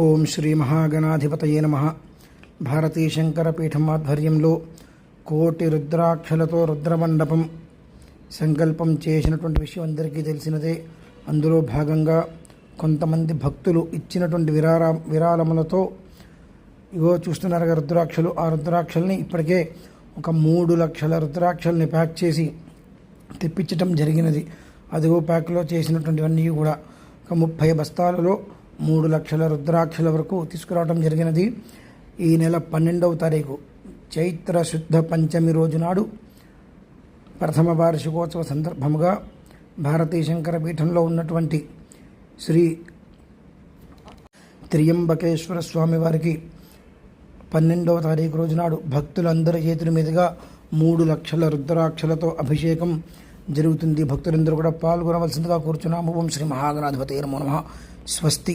ఓం శ్రీ మహాగణాధిపతయే నమః. భారతీ శంకర పీఠం ఆధ్వర్యంలో కోటి రుద్రాక్షలతో రుద్రమండపం సంకల్పం చేసినటువంటి విషయం అందరికీ తెలిసినదే. అందులో భాగంగా కొంతమంది భక్తులు ఇచ్చినటువంటి విరాళములతో ఇగో చూస్తున్నారుగా రుద్రాక్షలు. ఆ రుద్రాక్షల్ని ఇప్పటికే ఒక 3 లక్షల రుద్రాక్షల్ని ప్యాక్ చేసి తెప్పించటం జరిగినది. అదిగో ప్యాక్లో చేసినటువంటివన్నీ కూడా ఒక 30 బస్తాలలో 3 లక్షల రుద్రాక్షల వరకు తీసుకురావడం జరిగినది. ఈ నెల 12వ తారీఖు చైత్ర శుద్ధ పంచమి రోజు నాడు ప్రథమ వార్షికోత్సవ సందర్భముగా భారతీ శంకర పీఠంలో ఉన్నటువంటి శ్రీ త్రియంబకేశ్వర స్వామి వారికి 12వ తారీఖు రోజు నాడు భక్తులందరి చేతుల మీదుగా 3 లక్షల రుద్రాక్షలతో అభిషేకం జరుగుతుంది. భక్తులందరూ కూడా పాల్గొనవలసిందిగా కోరుచున్నాము. ఓం శ్రీ మహాగణాధిపతయే నమః. స్వస్తి.